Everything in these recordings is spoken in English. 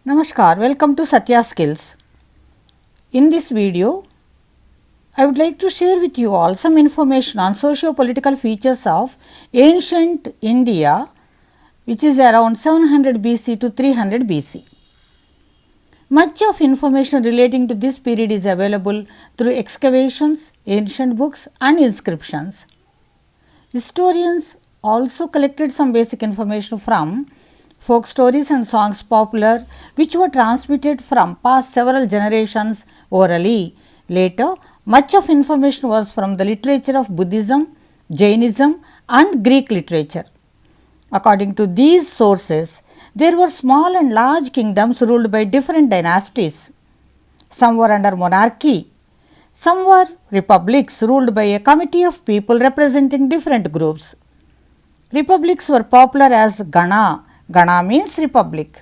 Namaskar, welcome to Satya Skills. In this video, I would like to share with you all some information on socio-political features of ancient India, which is around 700 BC to 300 BC. Much of information relating to this period is available through excavations, ancient books and inscriptions. Historians also collected some basic information from folk stories and songs popular, which were transmitted from past several generations orally. Later, much of information was from the literature of Buddhism, Jainism and Greek literature. According to these sources, there were small and large kingdoms ruled by different dynasties. Some were under monarchy. Some were republics ruled by a committee of people representing different groups. Republics were popular as Gana. Gana means republic.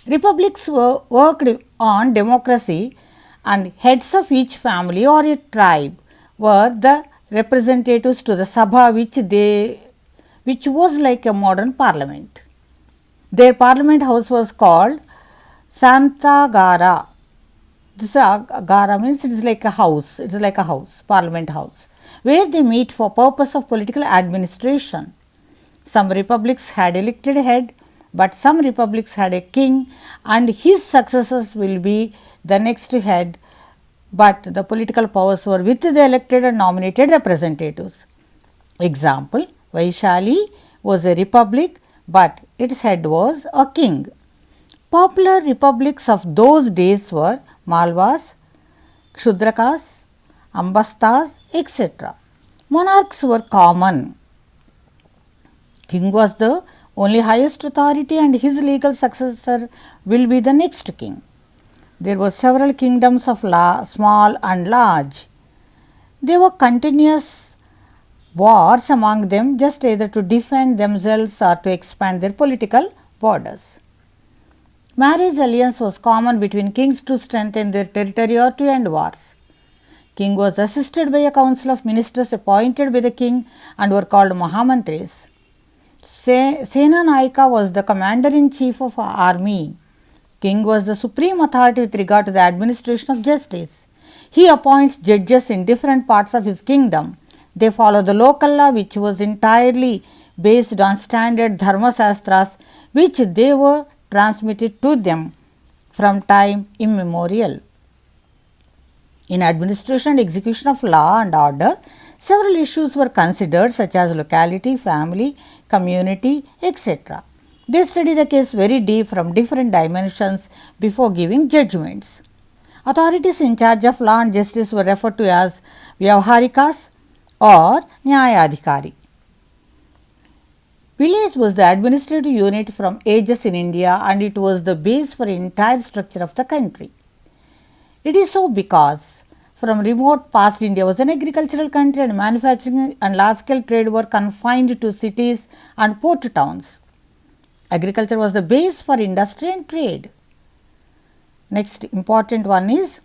Republics worked on democracy, and heads of each family or a tribe were the representatives to the Sabha, which was like a modern parliament. Their parliament house was called Santagara. This Gara means it is like a house, parliament house, where they meet for purpose of political administration. Some republics had elected head, but some republics had a king and his successors will be the next head, but the political powers were with the elected and nominated representatives. Example, Vaishali was a republic, but its head was a king. Popular republics of those days were Malwas, Kshudrakas, Ambastas, etc. Monarchs were common. King was the only highest authority and his legal successor will be the next king. There were several kingdoms of small and large. There were continuous wars among them, just either to defend themselves or to expand their political borders. Marriage alliance was common between kings to strengthen their territory or to end wars. King was assisted by a council of ministers appointed by the king and were called Mahamantris. Sena Nayaka was the commander-in-chief of army. King was the supreme authority with regard to the administration of justice. He appoints judges in different parts of his kingdom. They follow the local law, which was entirely based on standard dharma shastras, which they were transmitted to them from time immemorial. In administration and execution of law and order, several issues were considered such as locality, family, community, etc. They study the case very deep from different dimensions before giving judgments. Authorities in charge of law and justice were referred to as Vyavharikas or Nyayadhikari. Village was the administrative unit from ages in India and it was the base for the entire structure of the country. It is so because from remote past India was an agricultural country and manufacturing and large scale trade were confined to cities and port towns. Agriculture was the base for industry and trade. Next important one is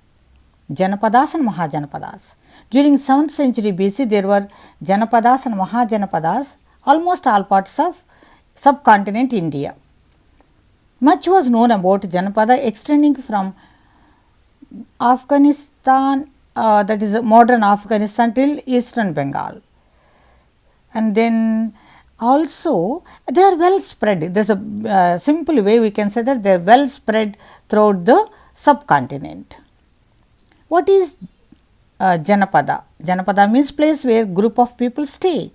Janapadas and Mahajanapadas. During 7th century BC, there were Janapadas and Mahajanapadas, almost all parts of subcontinent India. Much was known about Janapada extending from Afghanistan, that is modern Afghanistan, till eastern Bengal. And then also they are well spread. There is a simple way we can say that they are well spread throughout the subcontinent. What is Janapada? Janapada means place where group of people stay.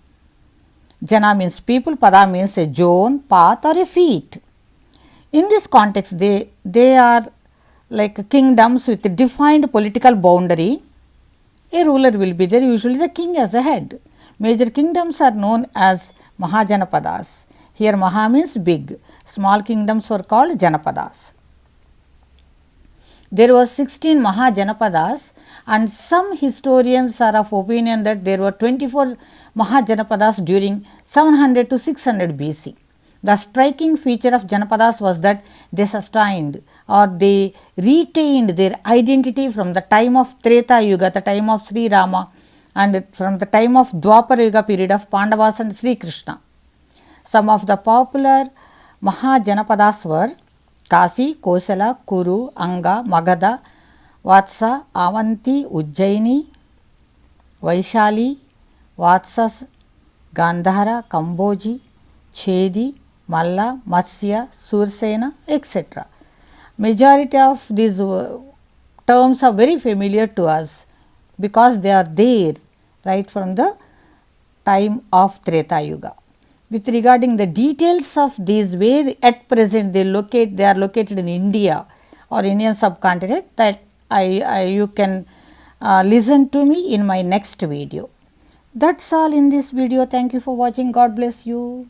Jana means people, Pada means a zone, path or a feet. In this context, they are like kingdoms with a defined political boundary. A ruler will be there, usually the king as a head. Major kingdoms are known as Mahajanapadas. Here Maha means big. Small kingdoms were called Janapadas. There were 16 Mahajanapadas and some historians are of opinion that there were 24 Mahajanapadas during 700 to 600 BC. The striking feature of Janapadas was that they sustained or they retained their identity from the time of Treta Yuga, the time of Sri Rama, and from the time of Dwapara Yuga period of Pandavas and Sri Krishna. Some of the popular Mahajanapadas were Kasi, Kosala, Kuru, Anga, Magadha, Vatsa, Avanti, Ujjaini, Vaishali, Vatsas, Gandhara, Kamboji, Chedi, Malla, Matsya, Sursena, etc. Majority of these terms are very familiar to us because they are there right from the time of Treta Yuga. With regarding the details of these, where at present they are located in India or Indian subcontinent, that you can listen to me in my next video. That's all in this video. Thank you for watching. God bless you.